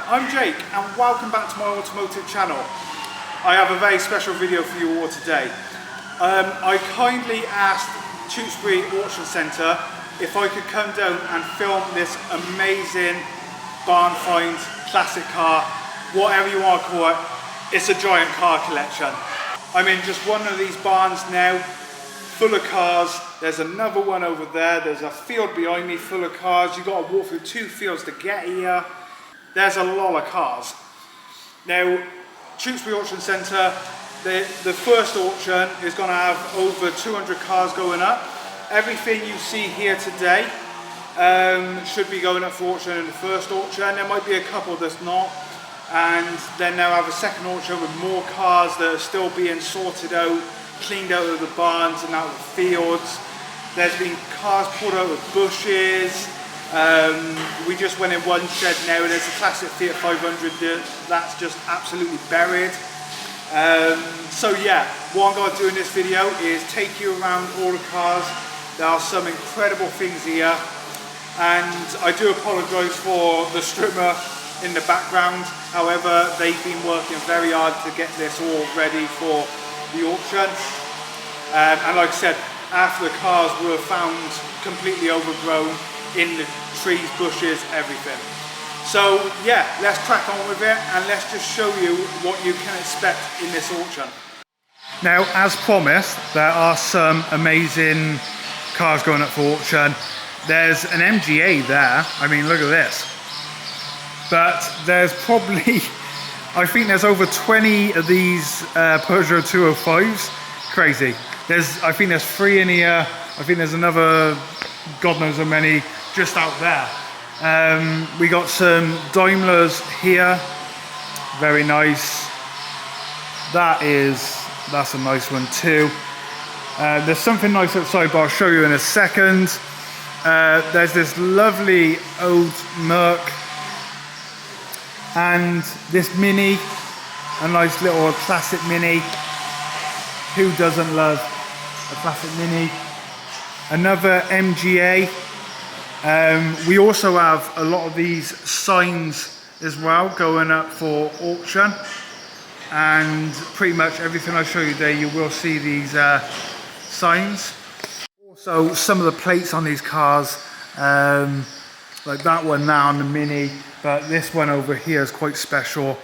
I'm Jake and welcome back to my automotive channel. I have a very special video for you all today. I kindly asked Tewkesbury Auction Centre if I could come down and film this amazing barn find classic car, whatever you want to call it. It's a giant car collection. I'm in just one of these barns now, full of cars. There's another one over there. There's a field behind me full of cars. You've got to walk through 2 fields to get here. There's a lot of cars. Now, Tewkesbury Auction Centre, the first auction is going to have over 200 cars going up. Everything you see here today should be going up for auction in the first auction. There might be a couple that's not. And then they'll have a second auction with more cars that are still being sorted out, cleaned out of the barns and out of the fields. There's been cars pulled out of bushes. We just went in one shed now. There's a classic Fiat 500 that's just absolutely buried. So yeah, what I'm going to do in this video is take you around all the cars. There are some incredible things here, and I do apologise for the strimmer in the background. However, they've been working very hard to get this all ready for the auction. And like I said, after the cars were found completely overgrown in the trees, bushes, everything. So yeah, let's crack on with it and let's just show you what you can expect in this auction. Now, as promised, there are some amazing cars going up for auction. There's an MGA there. I mean, look at this. But there's probably, I think there's over 20 of these Peugeot 205s. Crazy. I think there's 3 in here. I think there's another, God knows how many, just out there. We got some Daimlers here. Very nice. That's a nice one too. There's something nice outside, but I'll show you in a second. There's this lovely old Merc. And this Mini, a nice little classic Mini. Who doesn't love a classic Mini? Another MGA. We also have a lot of these signs as well going up for auction. And pretty much everything I show you there, you will see these signs. Also, some of the plates on these cars, like that one now on the Mini, but this one over here is quite special.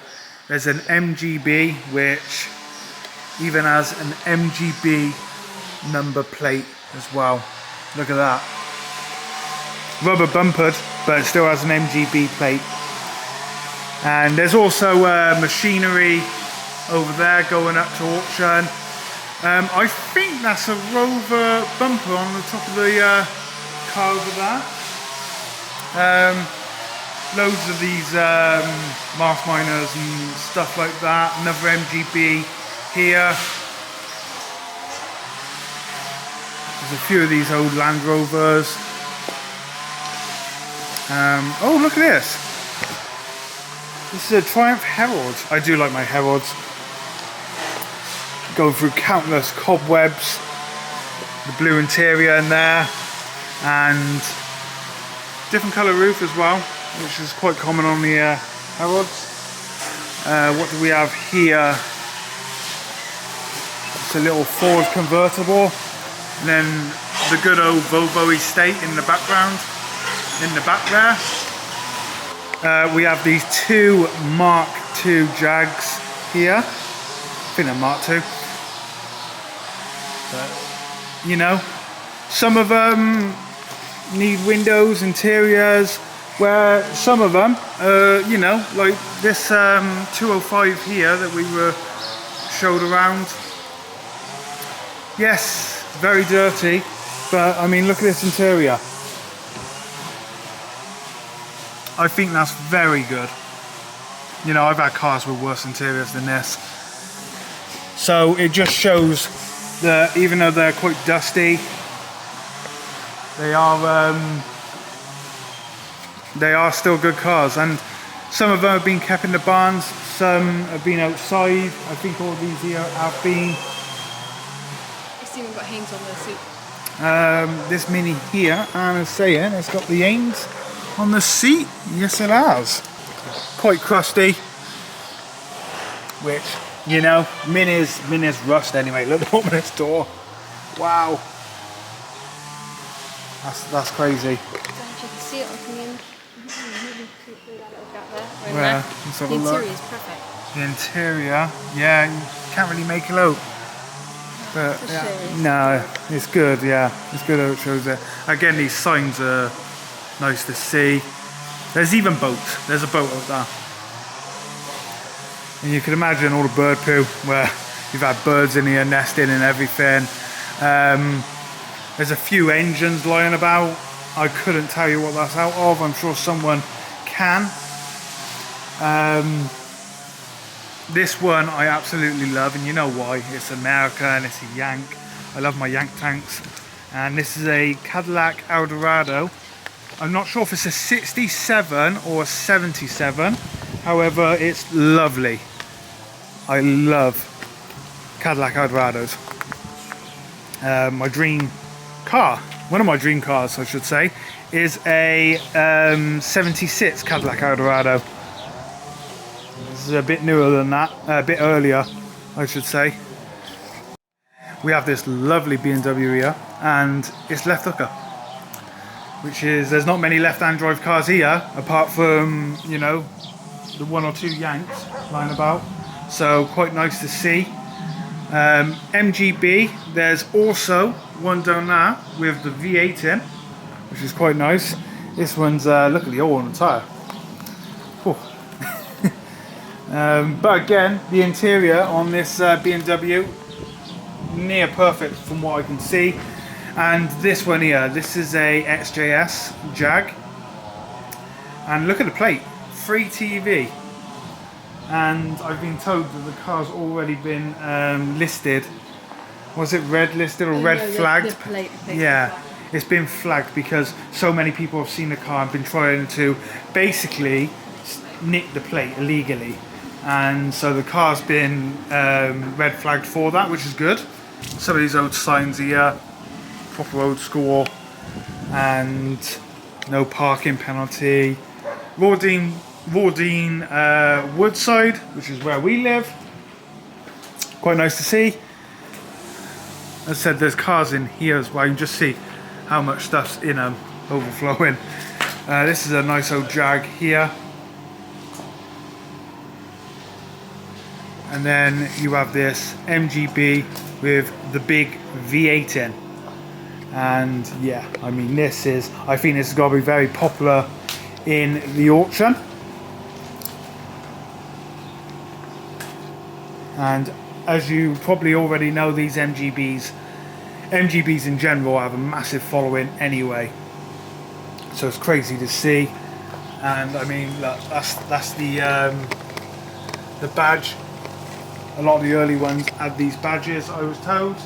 There's an MGB, which even has an MGB number plate as well. Look at that. Rubber bumpered, but it still has an MGB plate. And there's also machinery over there going up to auction. I think that's a Rover bumper on the top of the car over there. Loads of these Mars Miners and stuff like that. Another MGB here. There's a few of these old Land Rovers. Oh, look at this. This is a Triumph Herald. I do like my Heralds. Go through countless cobwebs. The blue interior in there. And different colour roof as well, which is quite common on the Heralds. What do we have here? It's a little Ford convertible. And then the good old Volvo estate in the background. In the back there. We have these 2 Mark II Jags here. I think they're Mark II. But, you know, some of them need windows, interiors, where some of them, you know, like this 205 here that we were showed around. Yes, very dirty, but I mean, look at this interior. I think that's very good. You know, I've had cars with worse interiors than this. So it just shows that even though they're quite dusty, they are still good cars. And some of them have been kept in the barns, some have been outside. I think all these here have been. I've seen we've got Haynes on the seat. This Mini here, Anna's saying, it's got the Haynes on the seat. Yes, it has. quite crusty, which, you know, min is rust anyway. Look at the bottom of this door. Wow, that's crazy. You can see it on the end. Maybe through that little gap there. Yeah, The interior is perfect. The interior, yeah, you can't really make it out. But yeah, no, it's good, yeah. It's good how it shows it. Again, these signs are nice to see. There's even boats. There's a boat out there. And you can imagine all the bird poo where you've had birds in here nesting and everything. There's a few engines lying about. I couldn't tell you what that's out of. I'm sure someone can. This one I absolutely love, and you know why. It's America and it's a Yank. I love my Yank tanks. And this is a Cadillac Eldorado. I'm not sure if it's a 67 or a 77. However, it's lovely. I love Cadillac Eldorados. My dream car, one of my dream cars I should say, is a 76 Cadillac Eldorado. This is a bit newer than that, a bit earlier I should say. We have this lovely BMW here, and it's left hooker, which is, there's not many left-hand drive cars here apart from, you know, the one or two Yanks lying about, so quite nice to see. MGB, there's also one down there with the V8 in, which is quite nice. This one's, look at the oil on the tyre. But again, the interior on this BMW, near perfect from what I can see. And this one here, this is a XJS Jag. And look at the plate, free TV. And I've been told that the car's already been listed. Was it red listed or red flagged? The plate, yeah, it's been flagged because so many people have seen the car and been trying to basically nick the plate illegally. And so the car's been red flagged for that, which is good. Some of these old signs here, proper old school, and no parking penalty. Rawdene Woodside, which is where we live. Quite nice to see. As I said, there's cars in here as well. You can just see how much stuff's in them, overflowing. This is a nice old Jag here. And then you have this MGB with the big V8 in. And yeah, I mean, I think this has got to be very popular in the auction. And as you probably already know, these MGBs in general have a massive following anyway. So it's crazy to see. And I mean, look, that's the badge. A lot of the early ones had these badges, I was told.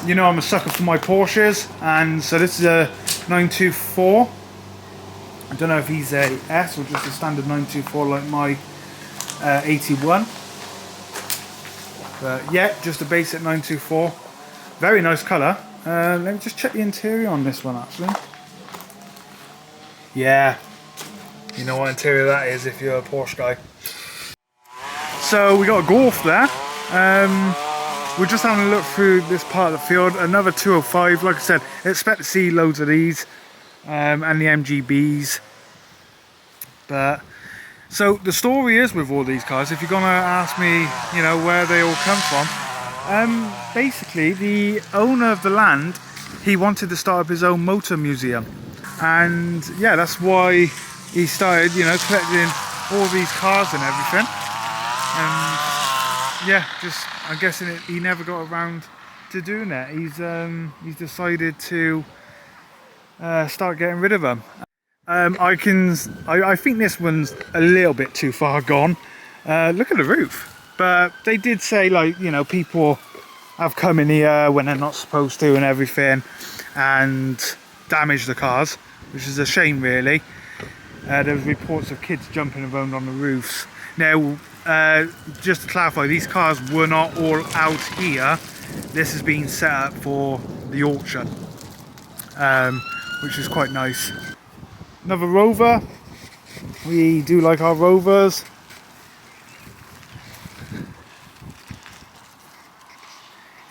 You know, I'm a sucker for my Porsches, and so this is a 924. I don't know if he's a S or just a standard 924 like my 81. But yeah, just a basic 924. Very nice colour. Let me just check the interior on this one actually. Yeah, you know what interior that is if you're a Porsche guy. So we got a Golf there. We're just having a look through this part of the field. Another 205. Like I said, expect to see loads of these and the MGBs. But so the story is with all these cars, if you're gonna ask me, you know, where they all come from, basically the owner of the land, he wanted to start up his own motor museum, and yeah, that's why he started, you know, collecting all these cars and everything. And yeah, just I'm guessing he never got around to doing that. He's decided to start getting rid of them. I think this one's a little bit too far gone. Look at the roof. But they did say, like, you know, people have come in here when they're not supposed to and everything, and damaged the cars, which is a shame really. There was reports of kids jumping around on the roofs. Now, just to clarify, these cars were not all out here. This has been set up for the auction, which is quite nice. Another Rover. We do like our Rovers.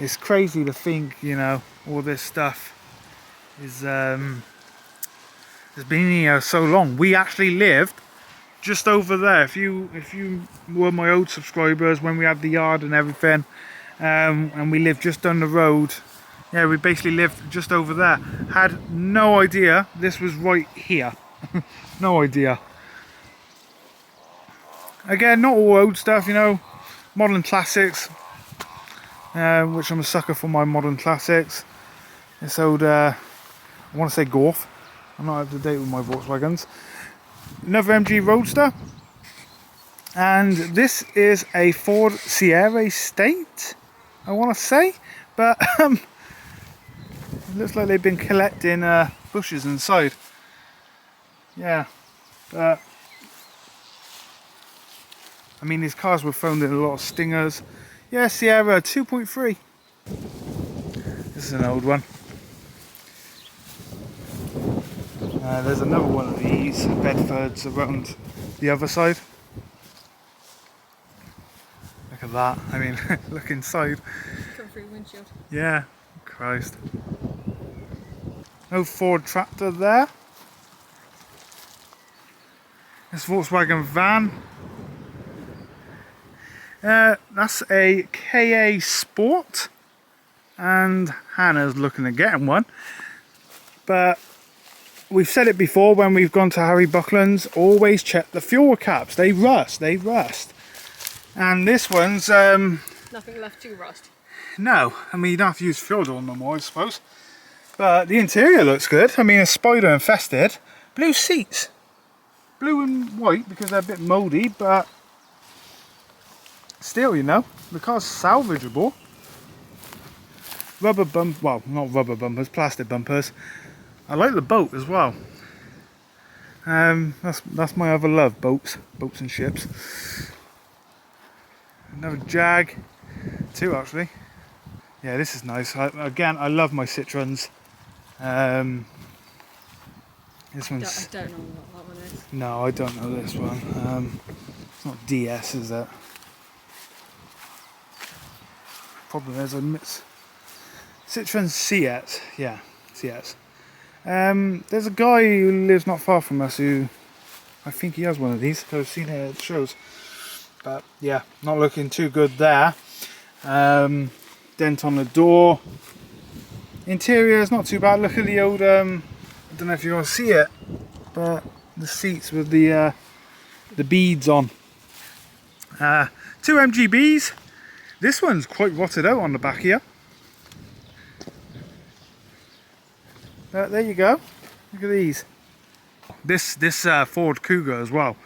It's crazy to think, you know, all this stuff is has been here so long. We actually lived just over there. If you were my old subscribers when we had the yard and everything, and we lived just down the road. Yeah, we basically lived just over there. Had no idea this was right here. No idea. Again, not all old stuff, you know, modern classics, which I'm a sucker for my modern classics. This old, I want to say Golf. I'm not up to date with my Volkswagens. Another MG Roadster. And this is a Ford Sierra Estate, I want to say. But it looks like they've been collecting bushes inside. Yeah, but I mean, these cars were found in a lot of stingers. Yeah, Sierra 2.3. This is an old one. There's another one of these Bedfords around the other side. Look at that. I mean, look inside. Come through windshield. Yeah, Christ. No Ford tractor there. This Volkswagen van. That's a KA Sport, and Hannah's looking at getting one. But we've said it before when we've gone to Harry Buckland's, always check the fuel caps. They rust. And this one's nothing left to rust. No, I mean, you don't have to use fuel oil no more, I suppose. But the interior looks good. I mean, it's spider infested. Blue seats. Blue and white because they're a bit mouldy, but still, you know, the car's salvageable. Rubber bump, well, not rubber bumpers, plastic bumpers. I like the boat as well. That's my other love, boats and ships. Another Jag, two actually. Yeah, this is nice. Again, I love my Citroens. This one's. I don't know what that one is. No, I don't know this one. It's not DS, is it? Problem is, Citroen CS. Yeah, CS. There's a guy who lives not far from us who I think he has one of these because I've seen it at shows. But yeah, not looking too good there. Dent on the door. Interior is not too bad. Look at the old. I don't know if you want to see it, but the seats with the beads on. 2 MGBs. This one's quite rotted out on the back here. There you go. Look at these. This Ford Cougar as well.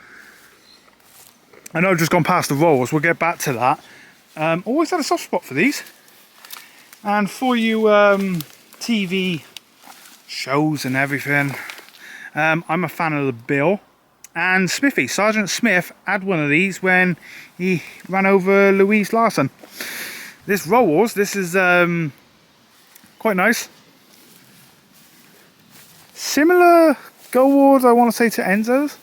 I know I've just gone past the Rolls. We'll get back to that. Always had a soft spot for these. And for you TV shows and everything, I'm a fan of the Bill and Smithy. Sergeant Smith had one of these when he ran over Louise Larson. This Rolls, this is quite nice. Similar goals, I want to say, to Enzo's.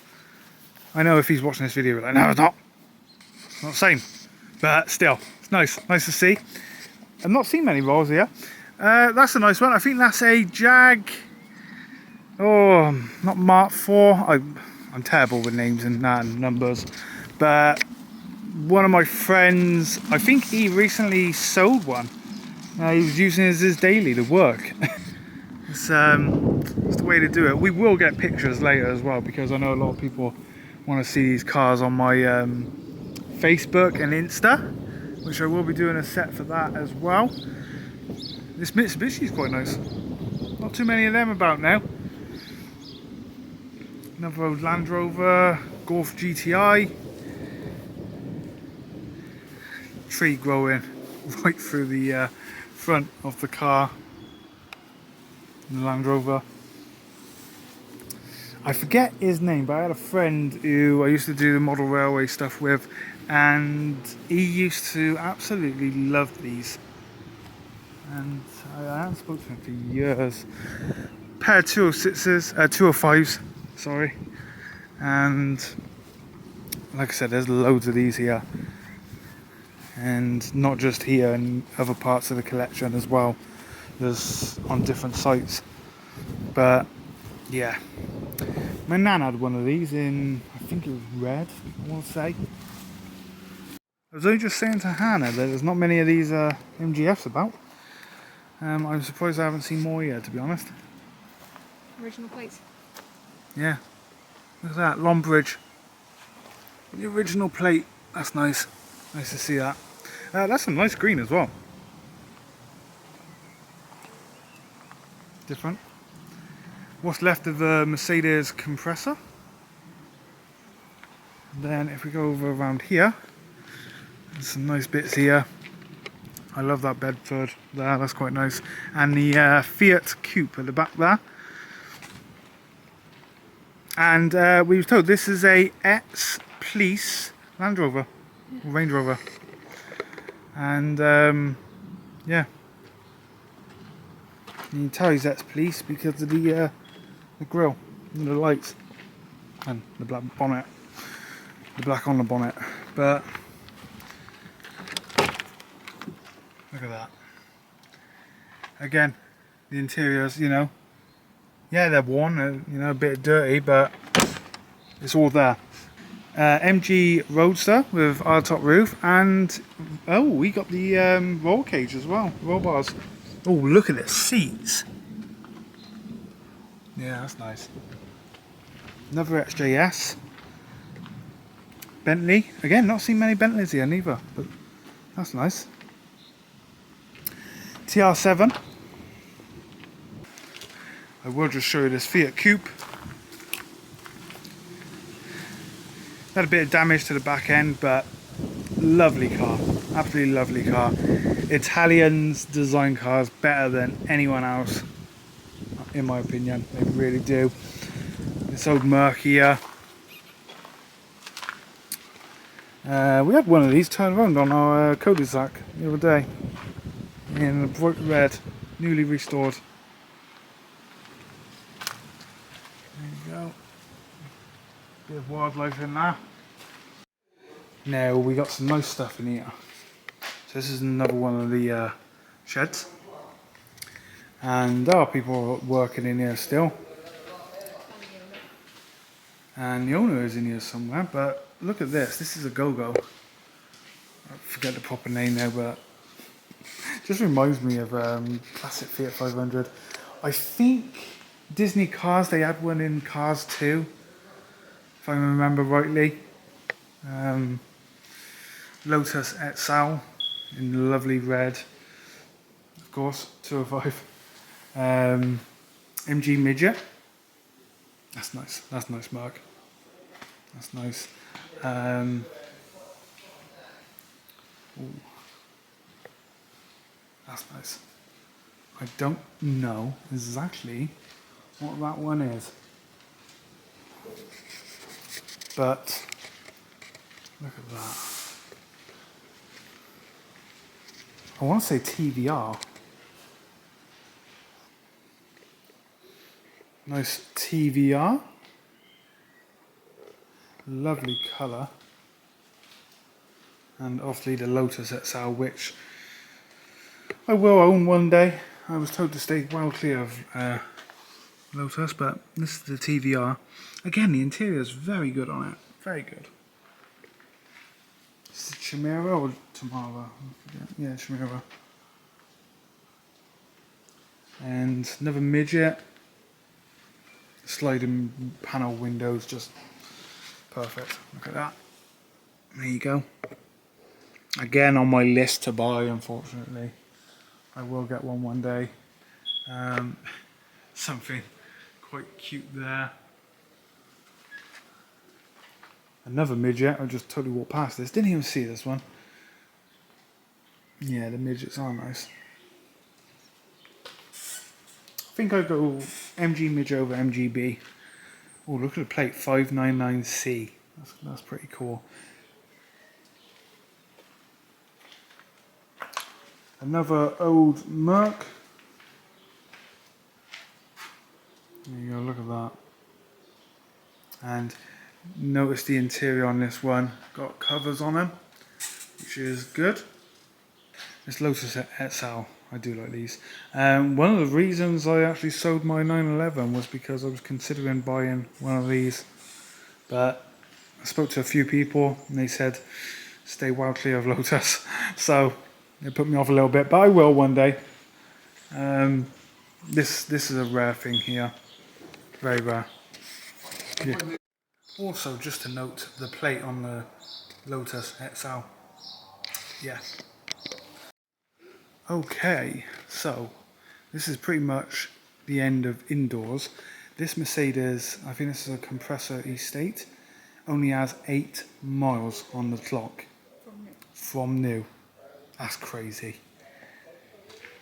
I know if he's watching this video, like, no, it's not. It's not the same. But still, it's nice to see. I've not seen many Rolls here. That's a nice one. I think that's a Jag. Oh, not Mark IV. I'm terrible with names and numbers. But one of my friends, I think he recently sold one. He was using it as his daily to work. It's the way to do it. We will get pictures later as well because I know a lot of people want to see these cars on my Facebook and Insta, which I will be doing a set for that as well. This Mitsubishi is quite nice. Not too many of them about now. Another old Land Rover, Golf GTI. Tree growing right through the front of the car. The Land Rover. I forget his name, but I had a friend who I used to do the model railway stuff with, and he used to absolutely love these. And I haven't spoken to him for years. Pair of 206s, 205s, sorry. And like I said, there's loads of these here, and not just here, in other parts of the collection as well. There's on different sites. But yeah, my nan had one of these in, I think it was red, I want to say. I was only just saying to Hannah that there's not many of these MGFs about. I'm surprised I haven't seen more yet, to be honest. Original plates. Yeah, look at that, Longbridge. The original plate, that's nice. Nice to see that. That's a nice green as well. Different. What's left of the Mercedes compressor. Then if we go over around here, there's some nice bits here. I love that Bedford there, that's quite nice. And the Fiat Coupe at the back there. And we were told this is a ex-police Land Rover, or Range Rover. And yeah, you can tell he's ex-police because of the grille and the lights and the black bonnet, the black on the bonnet. But look at that. Again, the interiors, you know, yeah, they're worn, you know, a bit dirty, but it's all there. MG Roadster with our top roof, and oh, we got the roll cage as well, roll bars. Oh, look at the seats. Yeah, that's nice. Another XJS. Bentley. Again, not seen many Bentleys here neither, but that's nice. TR7. I will just show you this Fiat Coupe. Had a bit of damage to the back end, but lovely car. Absolutely lovely car. Italians design cars better than anyone else, in my opinion. They really do. This old Merc here. We had one of these turned around on our cul-de-sac the other day in a bright red, newly restored. There you go. Bit of wildlife in there. Now we got some nice stuff in here. So this is another one of the sheds, and there are people working in here still. And the owner is in here somewhere, but look at this. This is a go-go. I forget the proper name now, but it just reminds me of classic Fiat 500. I think Disney Cars, they had one in Cars 2, if I remember rightly. Lotus Etzal in lovely red, of course, 205. MG Midget. That's nice. That's nice, Mark. That's nice. Ooh. That's nice. I don't know exactly what that one is, but look at that. I want to say TVR. Nice TVR. Lovely colour. And obviously the Lotus XL, which I will own one day. I was told to stay well clear of Lotus, but this is the TVR. Again, the interior is very good on it. Very good. Is it Chimera or Tamara? Yeah, Chimera. And another Midget. Sliding panel windows, just perfect. Look at that. There you go. Again, on my list to buy, unfortunately. I will get one day. Something quite cute there. Another Midget. I just totally walked past this. Didn't even see this one. Yeah, the Midgets are nice. I think I'd go MG Midget over MGB. Oh, look at the plate, 599C. That's pretty cool. Another old Merc. There you go, look at that. And Notice the interior on this one. Got covers on them, which is good. This Lotus XL, I do like these. One of the reasons I actually sold my 911 was because I was considering buying one of these. But I spoke to a few people and they said, stay well clear of Lotus. So it put me off a little bit, but I will one day. This is a rare thing here. Very rare. Yeah. Also, just to note the plate on the Lotus XL. Yeah. Okay, so this is pretty much the end of indoors. This Mercedes, I think this is a compressor estate, only has 8 miles on the clock from new. That's crazy.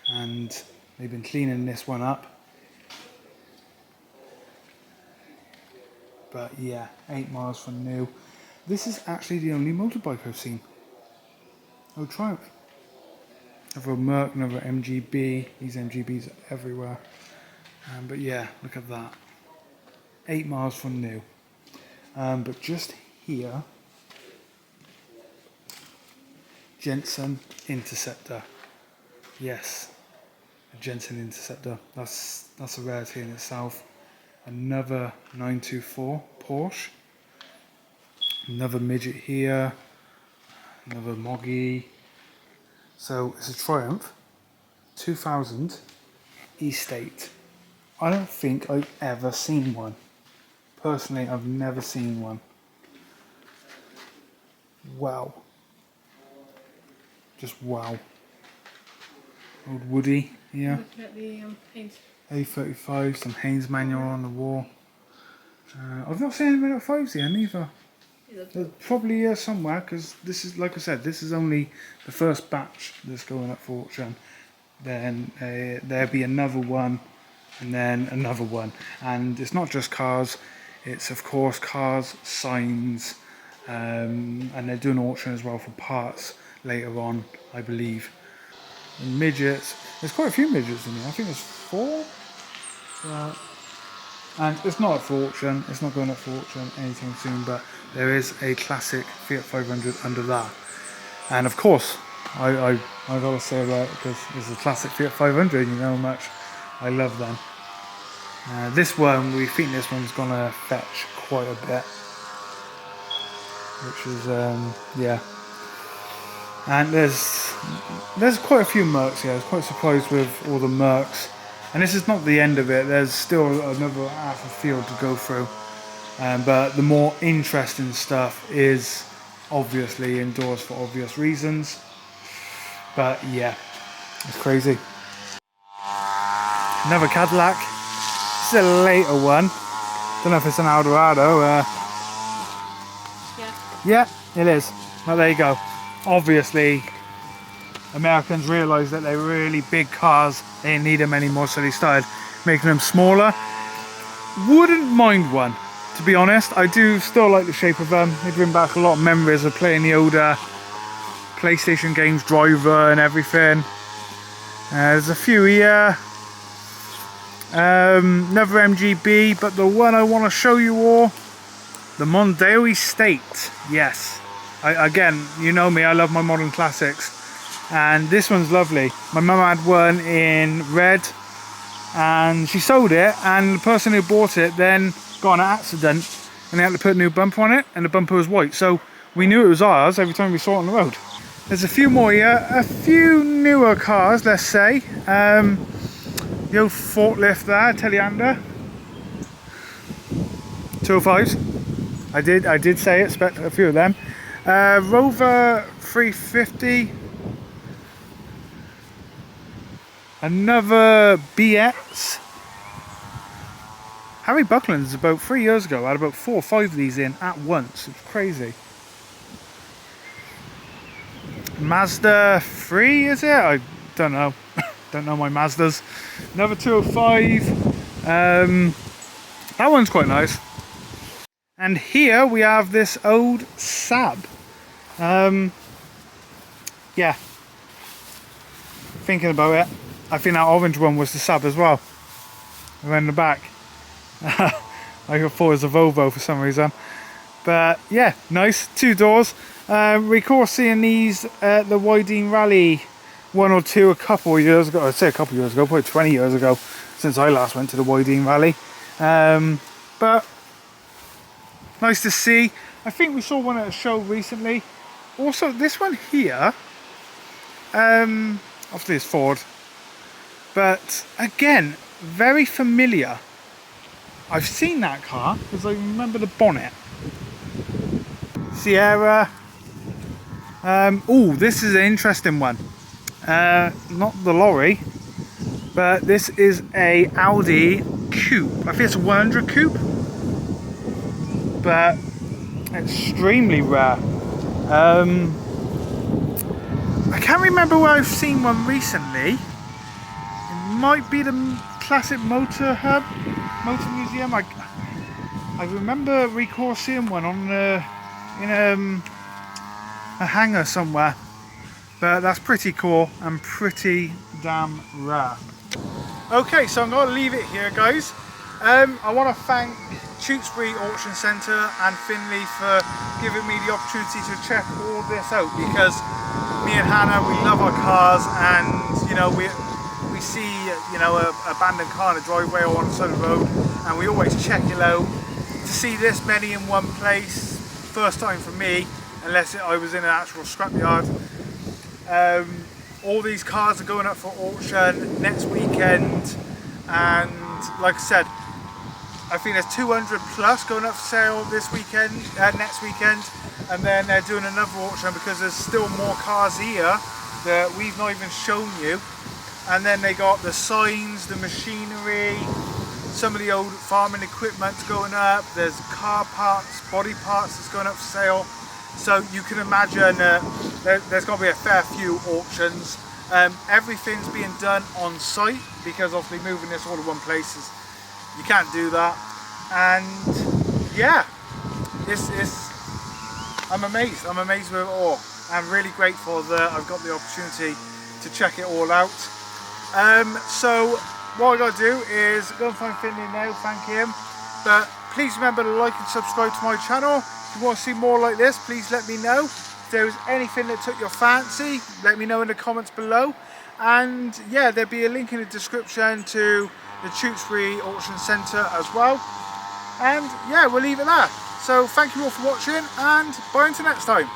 And they've been cleaning this one up. But yeah, 8 miles from new. This is actually the only motorbike I've seen. Oh, Triumph. Another Merc, another MGB. These MGBs are everywhere. But yeah, look at that. 8 miles from new. But just here, Jensen Interceptor. Yes, a Jensen Interceptor. That's a rarity in itself. Another 924 Porsche. Another midget here. Another Moggy. So it's a Triumph 2000 estate. I don't think I've ever seen one. Personally, I've never seen one. Wow. Just wow. Old Woody here. Looking at the Haynes. A35, some Haynes manual on the wall. I've not seen any minute 5s here neither. There's probably here somewhere, because this is, like I said, this is only the first batch that's going up for auction. Then there'll be another one, and then another one. And it's not just cars, it's of course cars, signs, and they're doing an auction as well for parts later on, I believe. And midgets, there's quite a few midgets in here. I think there's 4. And it's not up for auction, it's not going up for auction anytime soon, but there is a classic Fiat 500 under that. And of course, I gotta say about it because it's a classic Fiat 500, you know how much I love them. This one, we think this one's gonna fetch quite a bit, which is, yeah. And there's quite a few Mercs here. I was quite surprised with all the Mercs. And this is not the end of it, there's still another half a field to go through. But the more interesting stuff is obviously indoors for obvious reasons. But yeah, it's crazy. Another Cadillac. This is a later one. Don't know if it's an Eldorado. Yeah, it is. Well, there you go. Obviously, Americans realised that they're really big cars, they didn't need them anymore, so they started making them smaller. Wouldn't mind one, to be honest. I do still like the shape of them. They bring back a lot of memories of playing the older PlayStation games, Driver and everything. There's a few here. Another MGB, but the one I want to show you all, the Mondeo Estate. Yes, again, you know me, I love my modern classics. And this one's lovely. My mum had one in red and she sold it, and the person who bought it then got in an accident and they had to put a new bumper on it, and the bumper was white, so we knew it was ours every time we saw it on the road. There's a few more here, a few newer cars, let's say. The old forklift there, Teleander 205s. I did say it, expect a few of them. Rover 350. Another BX. Harry Buckland's about 3 years ago had about 4 or 5 of these in at once. It's crazy. Mazda 3, is it? I don't know. Don't know my Mazdas. Another 205. That one's quite nice. And here we have this old Saab. Yeah. Thinking about it, I think that orange one was the Saab as well. Around the back. I thought it was a Volvo for some reason. But yeah, nice, 2 doors. Recall seeing these at the Wydene Rally 1 or 2 a couple of years ago. I'd say a couple of years ago, probably 20 years ago since I last went to the Wydene Rally. But nice to see. I think we saw one at a show recently. Also, this one here, obviously it's Ford, but again, very familiar. I've seen that car because I remember the bonnet. Sierra. Oh, this is an interesting one. Not the lorry, but this is a Audi Coupe. I think it's a 100 Coupe, but extremely rare. I can't remember where I've seen one recently. It might be the Classic Motor Hub, Motor Museum. I remember recall seeing one on in a hangar somewhere, but that's pretty cool and pretty damn rare. Okay, so I'm going to leave it here, guys. I want to thank Tewkesbury Auction Centre and Finley for giving me the opportunity to check all this out, because me and Hannah, we love our cars, and you know, we see, you know, a abandoned car in a driveway or on the side of the road, and we always check it out. To see this many in one place, first time for me, unless I was in an actual scrapyard. All these cars are going up for auction next weekend, and like I said, I think there's 200 plus going up for sale this weekend, next weekend, and then they're doing another auction because there's still more cars here that we've not even shown you. And then they got the signs, the machinery, some of the old farming equipment going up. There's car parts, body parts that's going up for sale. So you can imagine there's got to be a fair few auctions. Everything's being done on site because obviously moving this all to one place is, you can't do that. And yeah, I'm amazed with it all. I'm really grateful that I've got the opportunity to check it all out. So what I got to do is go and find Finley now, thank him. But please remember to like and subscribe to my channel. If you want to see more like this, please let me know. If there was anything that took your fancy, let me know in the comments below. And yeah, there'll be a link in the description to the Tewkesbury Auction Centre as well. And yeah, we'll leave it there. So thank you all for watching, and bye until next time.